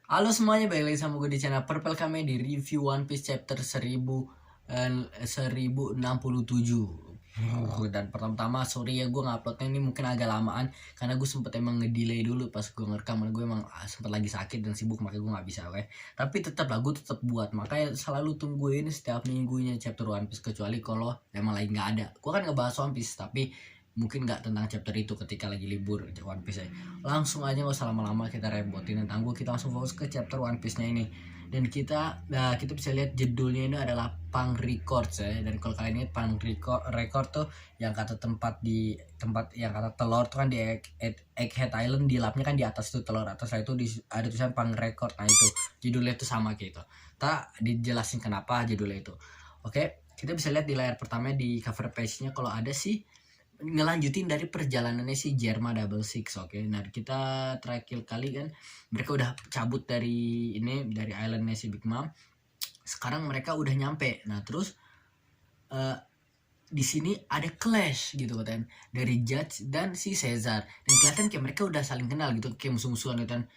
Halo semuanya, balik lagi sama gue di channel Purple Kame di review One Piece chapter 1067. Dan pertama-tama sorry ya gue nguploadnya ini mungkin agak lamaan karena gue sempet emang ngedelay dulu pas gue ngerekam, gue emang sempet lagi sakit dan sibuk makanya gue nggak bisa, oke. Tapi tetap lah gue tetap buat, makanya selalu tungguin setiap minggunya chapter One Piece kecuali kalau emang lagi nggak ada. Gue kan ngebahas One Piece tapi mungkin nggak tentang chapter itu ketika lagi libur One Piece ya. Langsung aja nggak usah lama-lama kita repotin tentang gue, kita langsung fokus ke chapter One Piece nya ini. Dan kita bisa lihat judulnya ini adalah Pang Records ya. Dan kalau kalian ingat Pang Record tuh yang kata tempat yang kata telur tuh kan di Egghead Island, di lapnya kan di atas tuh telur, atas itu ada tulisan Pang Record. Nah itu judulnya tuh sama kayak itu. Tak dijelasin kenapa judulnya itu. Oke, kita bisa lihat di layar pertama di cover page-nya kalau ada sih ngelanjutin dari perjalanannya si Jerma Double Six, oke. Nah kita terakhir kali kan mereka udah cabut dari islandnya si Big Mom. Sekarang mereka udah nyampe. Nah terus di sini ada clash gitu kan dari Judge dan si Caesar, dan kelihatan kayak mereka udah saling kenal gitu, kayak musuh-musuhan gitu kan.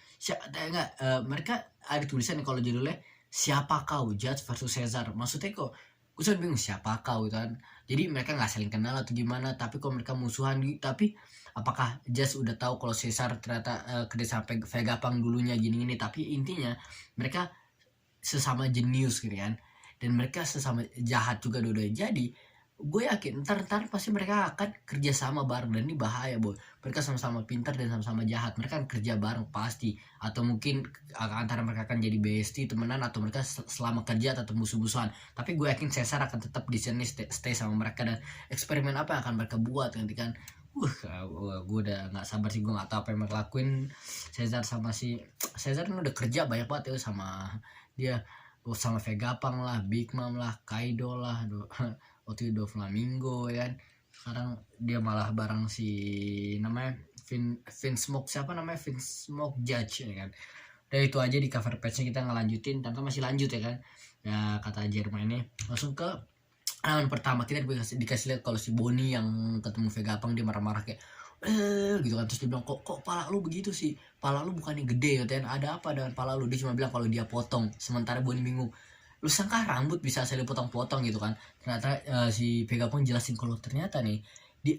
Mereka ada tulisan kalau judulnya siapa kau, Judge versus Caesar. Maksudnya kok gue sempet bingung siapa kau gitu kan. Jadi mereka nggak saling kenal atau gimana, tapi kok mereka musuhan gitu. Tapi apakah Judge udah tahu kalau Caesar ternyata kerja sampai Vegapunk dulunya gini-gini. Tapi intinya mereka sesama jenius gitu kan, dan mereka sesama jahat juga dua-duanya. Jadi gue yakin ntar pasti mereka akan kerja sama bareng, dan ini bahaya boy. Mereka sama-sama pintar dan sama-sama jahat, mereka akan kerja bareng pasti. Atau mungkin antara mereka akan jadi bestie temenan, atau mereka selama kerja atau musuh-musuhan. Tapi gue yakin Caesar akan tetap di sini stay sama mereka, dan eksperimen apa yang akan mereka buat nanti kan. Gue udah nggak sabar sih, gue nggak tahu apa yang mereka lakuin. Caesar kan udah kerja banyak banget ya sama dia, sama Vegapunk lah, Big Mom lah, Kaido lah, waktu itu Flamingo ya kan. Sekarang dia malah bareng si namanya Smoke, siapa namanya Smoke Judge ya kan. Dan itu aja di cover page-nya, kita ngelanjutin, ternyata masih lanjut ya kan. Ya kata Jerman ini langsung ke halaman pertama. Kita dikasih lihat kalau si Bonnie yang ketemu Vegapunk, dia marah-marah kayak gitu kan. Terus dia bilang kok pala lu begitu sih, pala lu bukannya gede ya, ada apa dengan pala lu. Dia cuma bilang kalau dia potong. Sementara Bonnie bingung, lu sangka rambut bisa saya potong-potong gitu kan. Ternyata si Vegapunk jelasin kalau ternyata nih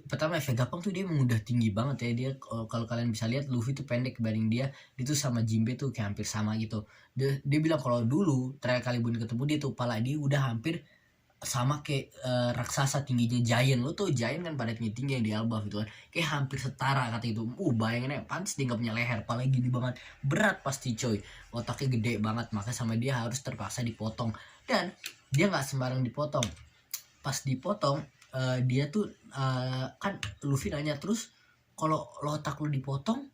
pertama Vegapunk tuh dia emang udah tinggi banget ya. Dia kalau kalian bisa lihat Luffy tuh pendek dibanding dia tuh sama Jinbe tuh kayak hampir sama gitu. Dia bilang kalau dulu terakhir kali Bonnie ketemu dia tuh pala dia udah hampir sama kayak raksasa tingginya Giant. Lo tuh Giant kan pada tinggi yang di Elbaf gitu kan, kayak hampir setara kata itu. Bayangin aja, pantas dia gak punya leher, paling gini banget, berat pasti coy, otaknya gede banget, makanya sama dia harus terpaksa dipotong. Dan dia nggak sembarang dipotong. Pas dipotong dia tuh kan Luffy nanya terus, kalau lo otak lo dipotong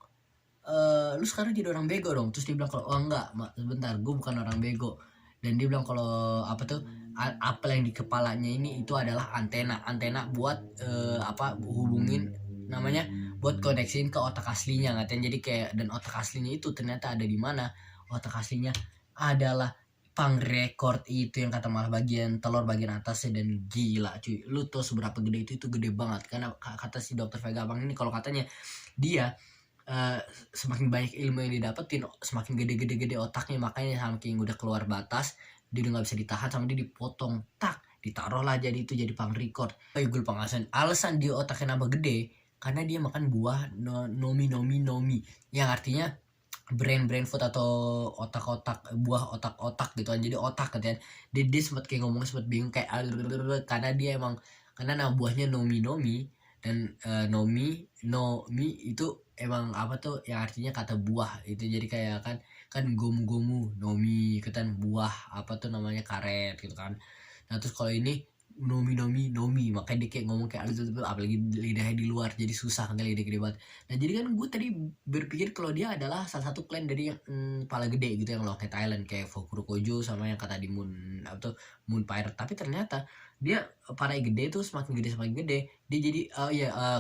lu sekarang jadi orang bego dong. Terus dia bilang kalau enggak, sebentar, gue bukan orang bego. Dan dia bilang kalau apa tuh, apel yang di kepalanya ini itu adalah antena buat hubungin namanya, buat koneksiin ke otak aslinya katanya. Jadi kayak, dan otak aslinya itu ternyata ada di mana? Otak aslinya adalah Pang Record itu yang kata malah bagian telur bagian atasnya. Dan gila cuy, lu tuh seberapa gede itu gede banget. Karena kata si dokter Vegapunk ini, kalau katanya dia semakin banyak ilmu yang didapetin, semakin gede otaknya, makanya saking udah keluar batas dia udah nggak bisa ditahan sama dia, dipotong, tak ditaruhlah jadi itu, jadi Pang Record. Gue lupa alasan dia otaknya nambah gede karena dia makan buah nomi, yang artinya brain food atau otak-otak, buah otak-otak gitu kan. Jadi otak kan. Dia sempat kayak ngomong, sempat bingung kayak karena dia emang, karena nama buahnya nomi, dan nomi itu emang apa tuh yang artinya kata buah itu. Jadi kayak kan gomu nomi kan buah apa tuh namanya, karet gitu kan. Nah terus kalau ini nomi, makanya dia kayak ngomong kayak apalagi lidahnya di luar, jadi susah kan, lidah gede banget. Nah jadi kan gue tadi berpikir kalau dia adalah salah satu clan dari yang pala gede gitu, yang Lockheed Island, kayak Fukurokojo sama yang kata di Moon Pirate. Tapi ternyata dia pala gede tuh semakin gede dia jadi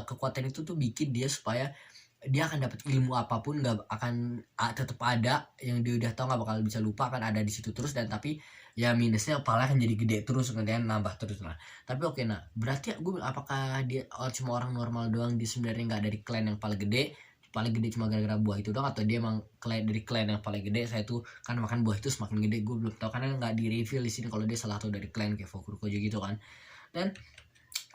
kekuatan itu tuh bikin dia supaya dia akan dapat ilmu apapun nggak akan tetap ada, yang dia udah tahu nggak bakal bisa lupa, akan ada di situ terus. Dan tapi ya minusnya kepala kan jadi gede terus, kemudian nambah terus lah. Tapi oke, berarti gue apakah dia cuma orang normal doang, dia sebenarnya nggak dari clan yang paling gede? paling gede cuma gara-gara buah itu doang, atau dia emang dari clan yang paling gede. Saya tuh kan makan buah itu semakin gede, gue belum tahu karena nggak di reveal di sini kalau dia salah satu dari clan kayak Fukurokojo gitu kan. Dan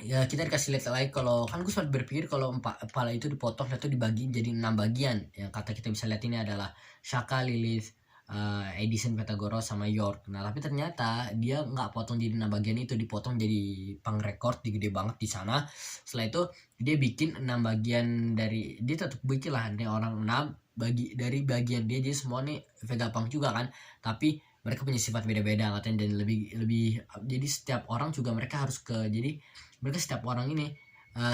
ya kita dikasih lihat lagi kalau kan gue sempat berpikir kalau kepala itu dipotong atau dibagi jadi 6 bagian. Yang kata kita bisa lihat ini adalah Shaka, Lilith, Edison, Pythagoras sama York. Nah tapi ternyata dia nggak potong jadi 6 bagian, itu dipotong jadi pang record gede banget di sana. Setelah itu dia bikin 6 bagian dari, dia tetap bikin lah nih orang 6 bagi dari bagian dia, jadi semua nih Vegapunk juga kan, tapi mereka punya sifat beda-beda katanya, dan lebih jadi setiap orang juga mereka harus ke, jadi mereka setiap orang ini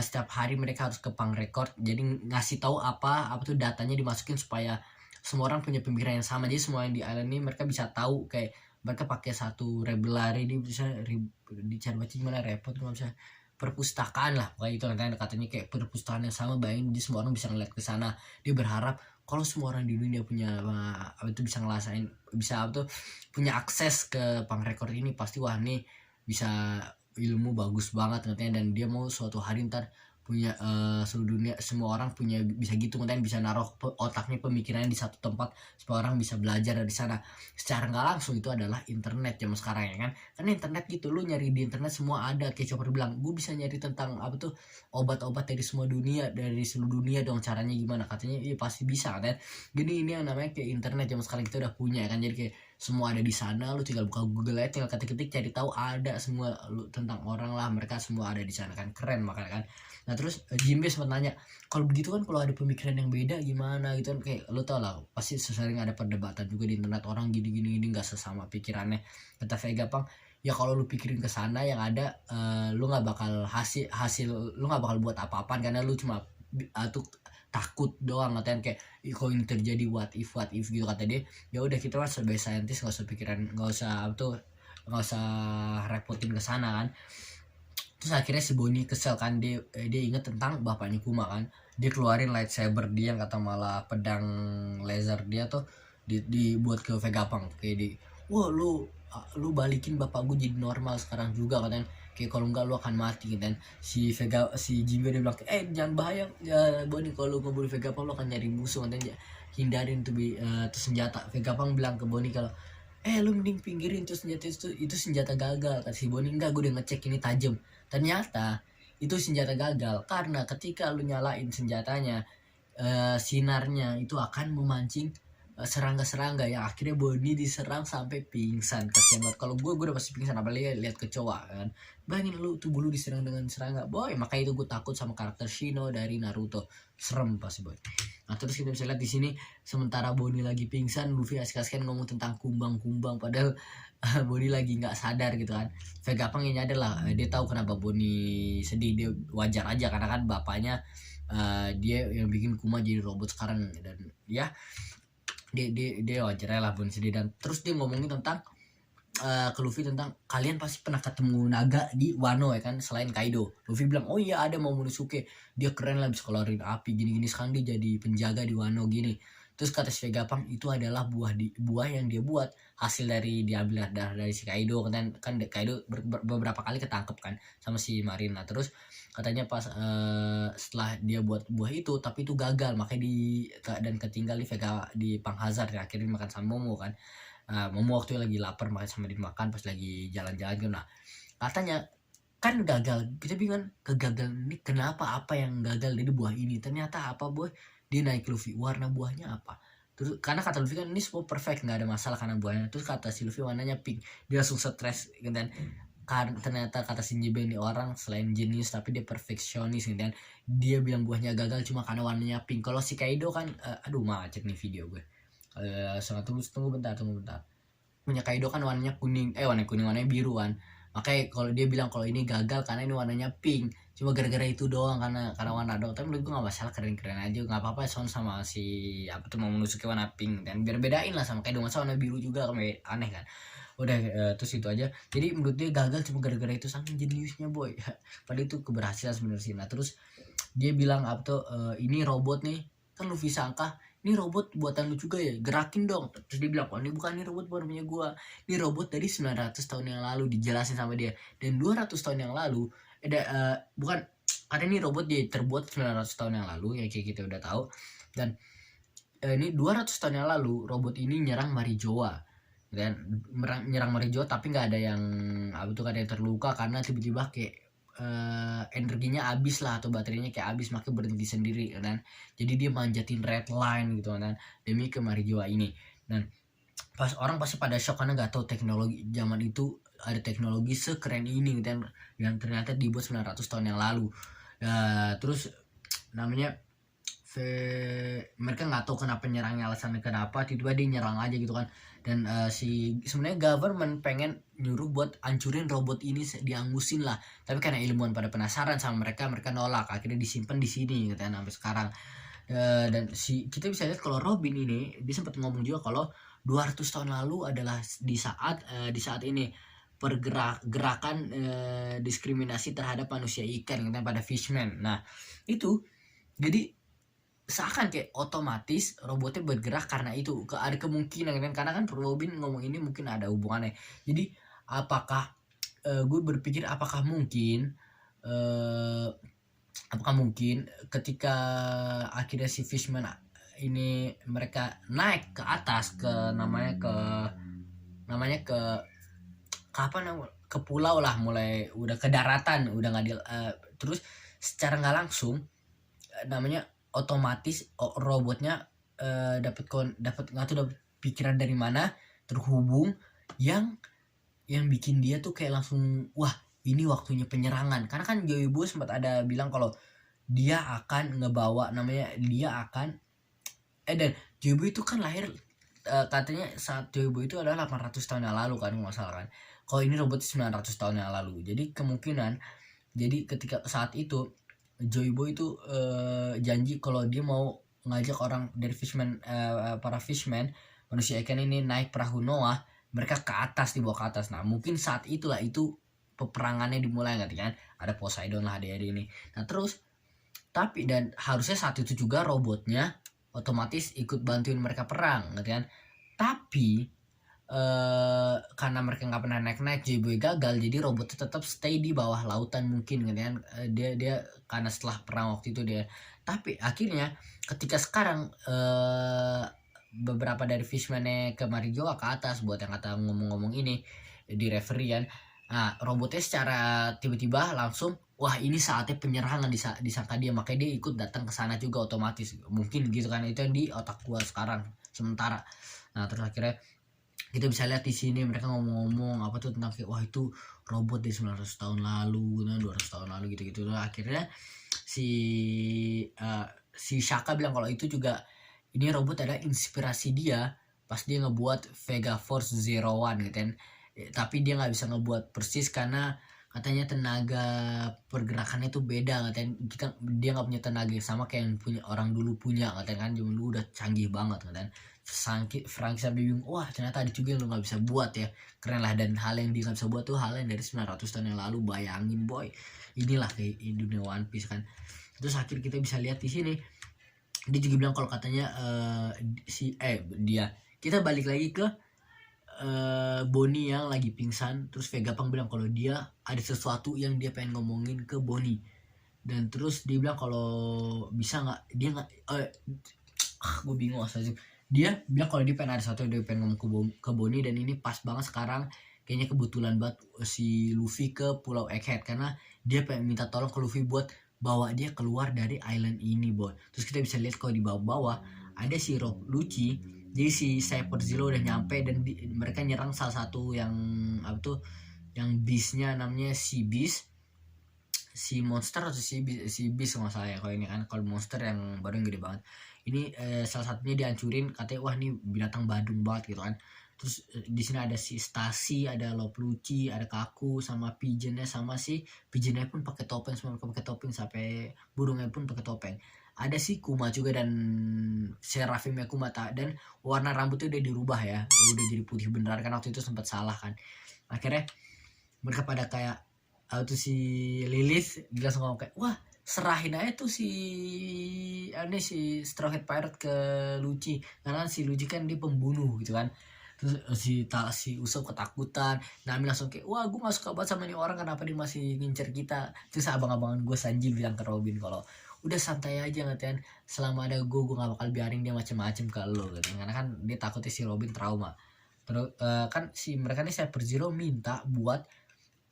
setiap hari mereka harus ke pang record, jadi ngasih tahu apa tuh datanya dimasukin supaya semua orang punya pemikiran yang sama. Jadi semua yang di island ini mereka bisa tahu, kayak mereka pakai satu library, ini bisa dicari baca gimana, repot nggak bisa, perpustakaan lah kayak itu katanya kayak perpustakaan yang sama, bayangin jadi semua orang bisa ngeliat ke sana. Dia berharap kalau semua orang di dunia punya apa itu bisa ngelasain, bisa apa tuh punya akses ke pang record ini, pasti wah nih bisa ilmu bagus banget katanya. Dan dia mau suatu hari ntar punya seluruh dunia semua orang punya bisa gitu, katanya bisa naruh otaknya pemikirannya di satu tempat supaya orang bisa belajar dari sana. Secara nggak langsung itu adalah internet zaman sekarang ya kan, karena internet gitu lu nyari di internet semua ada. Kayak Chopper bilang gue bisa nyari tentang apa tuh obat-obat dari semua dunia, dari seluruh dunia dong, caranya gimana, katanya iya pasti bisa katanya. Gini ini yang namanya kayak internet zaman sekarang kita udah punya kan, jadi kayak semua ada di sana, lu tinggal buka Google aja, tinggal ketik-ketik cari tahu, ada semua lu tentang orang lah, mereka semua ada di sana kan, keren makanya kan. Nah terus Jimbe sempat nanya kalau begitu kan kalau ada pemikiran yang beda gimana gitu kan, kayak lu tau lah pasti sering ada perdebatan juga di internet, orang gini nggak sesama pikirannya. Kata Vegapunk ya kalau lu pikirin ke sana yang ada lu nggak bakal hasil lu nggak bakal buat apa-apaan, karena lu cuma tuh takut doang katanya, kayak kalau ini terjadi what if gitu kata dia. Ya udah kita kan sebagai saintis nggak usah pikiran, nggak usah repotin ke sana kan. Terus akhirnya si Bonnie kesel kan, dia inget tentang bapaknya Kuma kan, dia keluarin lightsaber dia yang kata malah pedang laser dia tuh dibuat ke Vegapunk, kayak di wah lu balikin bapak gue jadi normal sekarang juga katanya, kayak kalau enggak lu akan mati gitu kan. Si Jimbe dia bilang jangan bahaya ya Bonnie, kalau lu ngebunuh Vegapunk lu akan nyari musuh katanya, hindarin tuh senjata. Vegapunk bilang ke Bonnie kalau lu mending pinggirin tuh senjata itu senjata gagal. Kata si Bonnie enggak, gue udah ngecek ini tajam. Ternyata itu senjata gagal karena ketika lu nyalain senjatanya sinarnya itu akan memancing serangga-serangga yang akhirnya Bonnie diserang sampai pingsan. Kasian banget, kalau gue udah pasti pingsan apalagi lihat kecoa kan. Bayangin lu tuh bulu diserang dengan serangga boy, makanya itu gue takut sama karakter Shino dari Naruto, serem pasti boy. Nah terus kita bisa lihat di sini sementara Bonnie lagi pingsan, Luffy asik-asikan ngomong tentang kumbang padahal Bonnie lagi nggak sadar gitu kan. Vegapunk yang nyadar lah, dia tahu kenapa Bonnie sedih, dia wajar aja karena kan bapaknya dia yang bikin Kuma jadi robot sekarang, dan ya dia wajar lah Bonnie sedih. Dan terus dia ngomongin tentang ke Luffy tentang kalian pasti pernah ketemu naga di Wano ya kan, selain Kaido. Luffy bilang oh iya ada Momonosuke, dia keren lah bisa keluarin api gini sekarang dia jadi penjaga di Wano gini. Terus kata si Vegapunk itu adalah buah yang dia buat hasil dari diambil dari si Kaido kan Kaido beberapa kali ketangkep kan sama si Marina. Terus katanya pas setelah dia buat buah itu tapi itu gagal, makanya dan ketinggal di Pang Hazard ya, akhirnya makan sama Momo kan. Momo waktu itu lagi lapar makan sama dimakan pas lagi jalan-jalan gitu. Nah katanya kan gagal, kita bingung kegagalan ini kenapa, apa yang gagal dari buah ini. Ternyata apa boy, dia naik Luffy, warna buahnya apa. Terus karena kata Luffy kan ini semua perfect nggak ada masalah karena buahnya. Terus kata si Luffy warnanya pink, dia langsung stres gitu kan. Ternyata kata Shinjibe ini orang selain jenius tapi dia perfeksionis gitu kan. Dia bilang buahnya gagal cuma karena warnanya pink. Kalau si Kaido kan aduh macet nih video gue. Tunggu bentar. Punya Kaido kan warnanya kuning, warnanya biru kan. Makanya kalau dia bilang kalau ini gagal karena ini warnanya pink, cuma gara-gara itu doang, karena warna doang. Tapi menurut gue nggak masalah, keren aja, nggak apa-apa. Sound sama si apa tuh mau Momonosuke warna pink, dan biar bedain lah sama Kaido, masa warna biru juga aneh kan. Udah terus itu aja. Jadi menurut dia gagal cuma gara-gara itu, saking jeniusnya boy. Padahal itu keberhasilan sebenarnya sih. Nah terus dia bilang apa tuh ini robot nih, kan Luffy sangka ini robot buatan lu juga ya, gerakin dong. Terus dia bilang, ini robot bukan punya gua, ini robot dari 900 tahun yang lalu, dijelasin sama dia. Dan 200 tahun yang lalu bukan karena ini robot dia terbuat 900 tahun yang lalu ya, kayak kita udah tahu. Dan ini 200 tahun yang lalu robot ini nyerang Marijoa, dan nyerang Marijoa, tapi nggak ada yang nggak ada yang terluka karena tiba-tiba kayak energinya habis lah, atau baterainya kayak habis, makanya berhenti sendiri kan. Jadi dia manjatin red line gitu kan demi ke Marijoa ini. Dan pas orang pasti pada shock karena nggak tahu teknologi zaman itu ada teknologi sekeren ini gitu kan, yang ternyata dibuat 900 tahun yang lalu. Terus namanya mereka nggak tahu kenapa nyerangnya, alasannya kenapa, tiba-tiba dia nyerang aja gitu kan. Dan sebenarnya government pengen nyuruh buat ancurin robot ini, diangusin lah, tapi karena ilmuwan pada penasaran sama mereka nolak, akhirnya disimpan di sini gitu kan sampai sekarang. Dan kita bisa lihat kalau Robin ini dia sempat ngomong juga kalau 200 tahun lalu adalah di saat ini gerakan diskriminasi terhadap manusia ikan gitu, pada fishman. Nah itu jadi seakan kayak otomatis robotnya bergerak karena itu, ada kemungkinan kan, karena kan Robin ngomong ini mungkin ada hubungannya. Jadi apakah gue berpikir apakah mungkin ketika akhirnya si fishman ini mereka naik ke atas ke ke pulau lah, mulai udah ke daratan, udah nggak terus secara nggak langsung namanya otomatis robotnya dapat nggak tahu dapat pikiran dari mana, terhubung yang bikin dia tuh kayak langsung wah ini waktunya penyerangan. Karena kan Joey Boy sempat ada bilang kalau dia akan ngebawa dan Joey Boy itu kan lahir katanya saat Joey Boy itu adalah 800 tahun yang lalu kan, nggak salah kan. Kalau ini robot 900 tahun yang lalu, jadi kemungkinan ketika saat itu Joey Boy itu janji kalau dia mau ngajak orang dari para fishman manusia ikan ini naik perahu Noah, mereka ke atas, dibawa ke atas. Nah mungkin saat itulah itu peperangannya dimulai kan, ada Poseidon lah ada ini. Nah terus dan harusnya saat itu juga robotnya otomatis ikut bantuin mereka perang kan. Tapi karena mereka nggak pernah naik Joey Boy gagal, jadi robotnya tetap stay di bawah lautan mungkin kan. Dia karena setelah perang waktu itu dia, tapi akhirnya ketika sekarang beberapa dari fishman-nya ke Marijoa ke atas buat yang kata ngomong-ngomong ini di referee kan. Nah robotnya secara tiba-tiba langsung wah ini saatnya penyerangan, disangka dia, makanya dia ikut datang ke sana juga otomatis, mungkin gitu kan. Itu yang di otak gua sekarang sementara. Nah terus akhirnya kita bisa lihat di sini mereka ngomong-ngomong apa tuh tentang kayak wah itu robot di 900 tahun lalu, 200 tahun lalu gitu-gitu. Nah, akhirnya si Shaka bilang kalau itu juga ini robot ada inspirasi dia pas dia ngebuat Vega Force Zero One gitu kan. Tapi dia nggak bisa ngebuat persis karena katanya tenaga pergerakannya tuh beda katanya. Dia nggak punya tenaga yang sama kayak yang punya orang dulu punya katanya kan, zaman dulu udah canggih banget katanya. Frank sampai bingung, wah ternyata ada juga yang lo nggak bisa buat ya, keren lah. Dan hal yang dia nggak bisa buat tuh hal yang dari 900 tahun yang lalu, bayangin boy, inilah kayak dunia One Piece kan. Terus akhir kita bisa lihat di sini dia juga bilang kalau katanya kita balik lagi ke Bonnie yang lagi pingsan. Terus Vegapunk bilang kalau dia ada sesuatu yang dia pengen ngomongin ke Bonnie, dan terus dia bilang kalau bisa nggak dia nggak gue bingung aja. Dia bilang kalau dia pengen ada sesuatu yang dia pengen ngomong ke Bonnie, dan ini pas banget sekarang kayaknya kebetulan banget si Luffy ke Pulau Egghead karena dia pengen minta tolong ke Luffy buat bawa dia keluar dari island ini boy. Terus kita bisa lihat kalau di bawah-bawah ada si Rob Lucci, jadi si Cyber Zero udah nyampe dan mereka nyerang salah satu yang apa tuh yang beastnya namanya si Beast, si monster atau si Beast nggak salah ya. Kalau ini kan kalau monster yang baru yang gede banget ini salah satunya dihancurin katanya wah ini binatang badung banget gitu kan. Terus di sini ada si Stasi, ada Lop Lucci, ada Kaku sama Pigeonnya, sama si Pigeonnya pun pakai topeng, semua pakai topeng sampai burungnya pun pakai topeng. Ada si Kuma juga dan Seraphimnya Kuma dan warna rambutnya udah dirubah ya, udah jadi putih beneran kan, waktu itu sempat salah kan. Akhirnya mereka pada kayak tuh si Lilith dia langsung ngomong kayak wah serahin aja tuh si Straw Hat Pirate ke Lucci, karena si Lucci kan dia pembunuh gitu kan. Terus si Usop ketakutan, Nami langsung kayak, wah gue gak suka banget sama nih orang, kenapa dia masih ngincer kita. Terus abang-abangan gue Sanji bilang ke Robin kalau udah santai aja ngatain, selama ada gue gak bakal biarin dia macem-macem ke lo gitu. Karena kan dia takutnya si Robin trauma. Terus kan si mereka nih Cyber Zero minta buat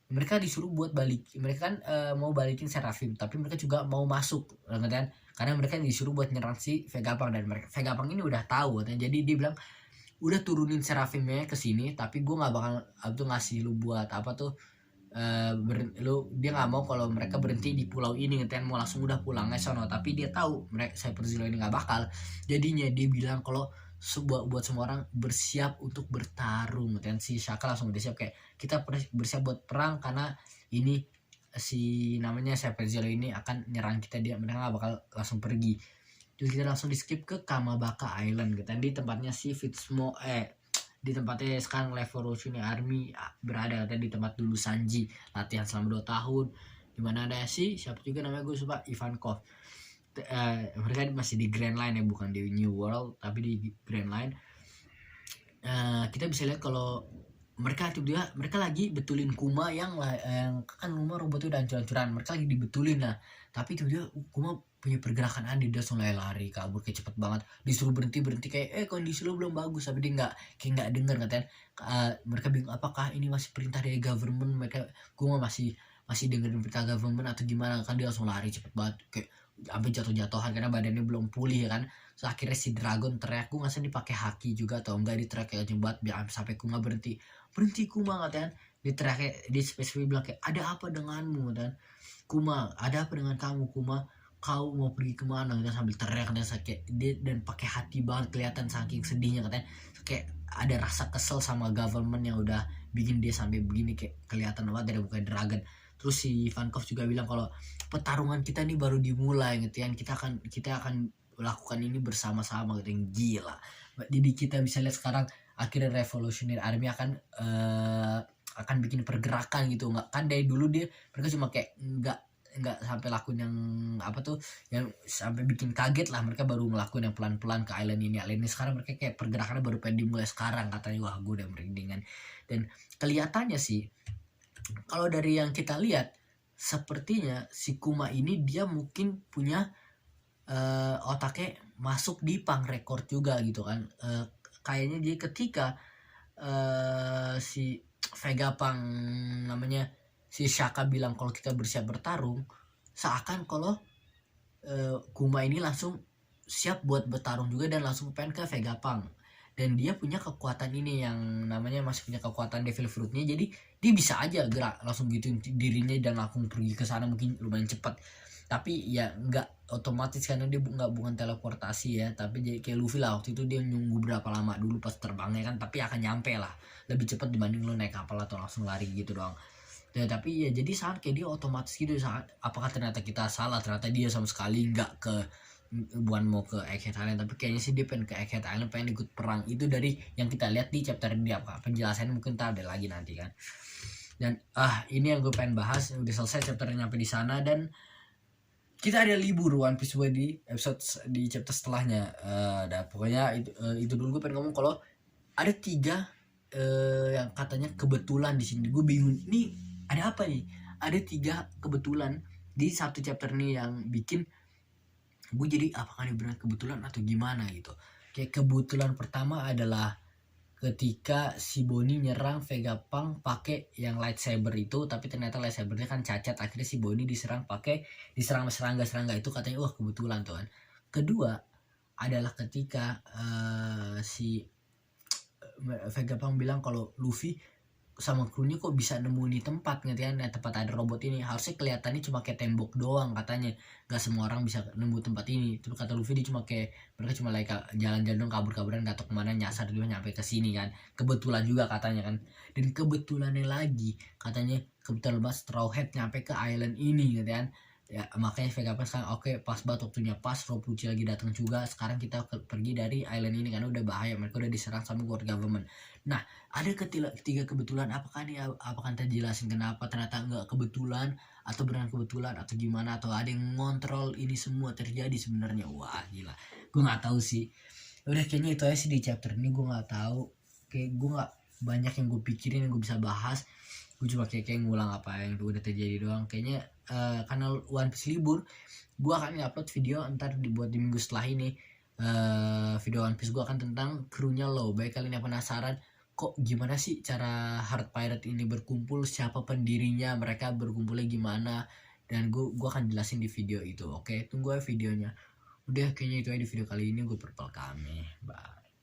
mereka disuruh buat balik, mereka kan mau balikin Seraphim, tapi mereka juga mau masuk kan, karena mereka disuruh buat nyerang si Vegapunk, dan mereka Vegapunk ini udah tahu kan, jadi dia bilang udah turunin Seraphimnya ke sini, tapi gue nggak bakal tuh ngasih lu buat apa tuh dia nggak mau kalau mereka berhenti di pulau ini kan, mau langsung udah pulangnya sono, tapi dia tahu mereka Cyber Zero ini nggak bakal, jadinya dia bilang kalau buat semua orang bersiap untuk bertarung, dan si Shaka langsung udah siap kayak kita bersiap buat perang, karena ini si namanya Cyber Zero ini akan nyerang kita, dia mereka nggak bakal langsung pergi. Terus kita langsung di skip ke Kamabaka Island gitu, di tempatnya si Fitsmo di tempatnya sekarang Revolutionary Army berada, di tempat dulu Sanji latihan selama 2 tahun, dimana ada siapa juga namanya gue lupa, Ivankov. Mereka masih di Grand Line ya, bukan di New World tapi di Grand Line. Kita bisa lihat kalau mereka lagi betulin Kuma yang kan Kuma robotnya udah hancur-hancuran, mereka lagi dibetulin lah, tapi itu dia Kuma punya pergerakan aneh, dia langsung lari kabur kayak cepet banget, disuruh berhenti kayak kondisi lo belum bagus, tapi dia nggak dengar katanya. Mereka bingung apakah ini masih perintah dari government, mereka Kuma masih dengerin perintah government atau gimana kan, dia langsung lari cepet banget kayak sampai jatuh-jatuhan karena badannya belum pulih ya kan. So, akhirnya si Dragon teriak, gue nggak dipakai haki juga atau enggak, dia teriak kayak jebat biar sampai Kuma berhenti Kuma katanya. Dia teriak, dia spesifik bilang kayak, ada apa denganmu, dan Kuma, ada apa dengan kamu Kuma, kau mau pergi kemana, dan sambil teriak dan sakit dia, dan pakai hati banget kelihatan saking sedihnya katanya, kayak ada rasa kesel sama government yang udah bikin dia sampai begini, kayak kelihatan banget dari bukan Dragon. Terus si Ivankov juga bilang kalau pertarungan kita nih baru dimulai gitu ya, kita akan lakukan ini bersama-sama gitu, yang gila. Jadi kita bisa lihat sekarang akhirnya Revolutionary Army akan bikin pergerakan gitu, nggak kan dari dulu mereka cuma kayak nggak sampai lakuin yang apa tuh yang sampai bikin kaget lah, mereka baru ngelakuin yang pelan-pelan ke island ini sekarang mereka kayak pergerakannya baru pengen dimulai sekarang katanya. Wah gue udah merindingan, dan kelihatannya sih kalau dari yang kita lihat sepertinya si Kuma ini dia mungkin punya otaknya masuk di punk record juga gitu kan. Kayaknya dia ketika si Vegapunk namanya si Shaka bilang kalau kita bersiap bertarung, seakan kalau Kuma ini langsung siap buat bertarung juga dan langsung pengen ke Vegapunk, dan dia punya kekuatan ini yang namanya masih punya kekuatan Devil Fruitnya, jadi dia bisa aja gerak langsung gitu dirinya dan langsung pergi ke sana, mungkin lumayan cepat, tapi ya nggak otomatis karena dia bukan teleportasi ya, tapi jadi kayak Luffy lah waktu itu, dia nunggu berapa lama dulu pas terbangnya kan, tapi akan nyampe lah lebih cepat dibanding lo naik kapal atau langsung lari gitu doang. Ya, tapi ya jadi saat kayak dia otomatis gitu, saat apakah ternyata kita salah, ternyata dia sama sekali nggak ke bukan mau ke Egghead Island, tapi kayaknya sih dia pengen ke Egghead Island, pengen ikut perang. Itu dari yang kita lihat di chapter ini, apa penjelasannya mungkin tak ada lagi nanti kan. Dan ini yang gue pengen bahas, udah selesai chapternya nyampe di sana, dan kita ada libur One Piece gue di episode di chapter setelahnya. Pokoknya itu dulu gue pengen ngomong kalau ada 3 yang katanya kebetulan di sini. Gue bingung nih ada apa nih, ada 3 kebetulan di satu chapter nih yang bikin gue jadi apakah ini benar kebetulan atau gimana gitu. Kayak kebetulan pertama adalah ketika si Bonnie nyerang Vegapunk pakai yang lightsaber itu, tapi ternyata lightsabernya kan cacat, akhirnya si Bonnie diserang serangga itu, katanya wah kebetulan tuh kan. Kedua adalah ketika si Vegapunk bilang kalau Luffy sama krunya kok bisa nemu di tempat gitu kan, tempat ada robot ini, harusnya kelihatannya cuma kayak tembok doang katanya, nggak semua orang bisa nemu tempat ini. Terus kata Luffy dia cuma kayak mereka cuma lagi jalan-jalan dong, kabur-kaburan, nggak tahu kemana, nyasar dulu nyampe ke sini kan, kebetulan juga katanya kan. Dan kebetulannya lagi katanya kebetulan banget Straw Hat nyampe ke island ini gitu kan. Ya makanya Vegapunk sekarang oke, pas banget waktunya, pas Rob Lucci lagi datang juga, sekarang kita pergi dari island ini karena udah bahaya, mereka udah diserang sama world government. Nah ada ketiga kebetulan, apakah kita jelasin kenapa ternyata nggak kebetulan atau benar kebetulan atau gimana, atau ada yang ngontrol ini semua terjadi sebenarnya. Wah gila, gue nggak tahu sih. Udah kayaknya itu aja sih di chapter ini, gue nggak tahu kayak gue nggak banyak yang gue pikirin yang gue bisa bahas. Gue cuma kayak ngulang apa yang udah terjadi doang. Kayaknya karena One Piece libur, gue akan upload video ntar dibuat di minggu setelah ini. Video One Piece gue akan tentang krunya Law. Baik kalian yang penasaran kok gimana sih cara Heart Pirate ini berkumpul, siapa pendirinya, mereka berkumpulnya gimana, dan gue akan jelasin di video itu. Oke, tunggu ya videonya. Udah kayaknya itu aja di video kali ini. Gue Purple Kame, bye.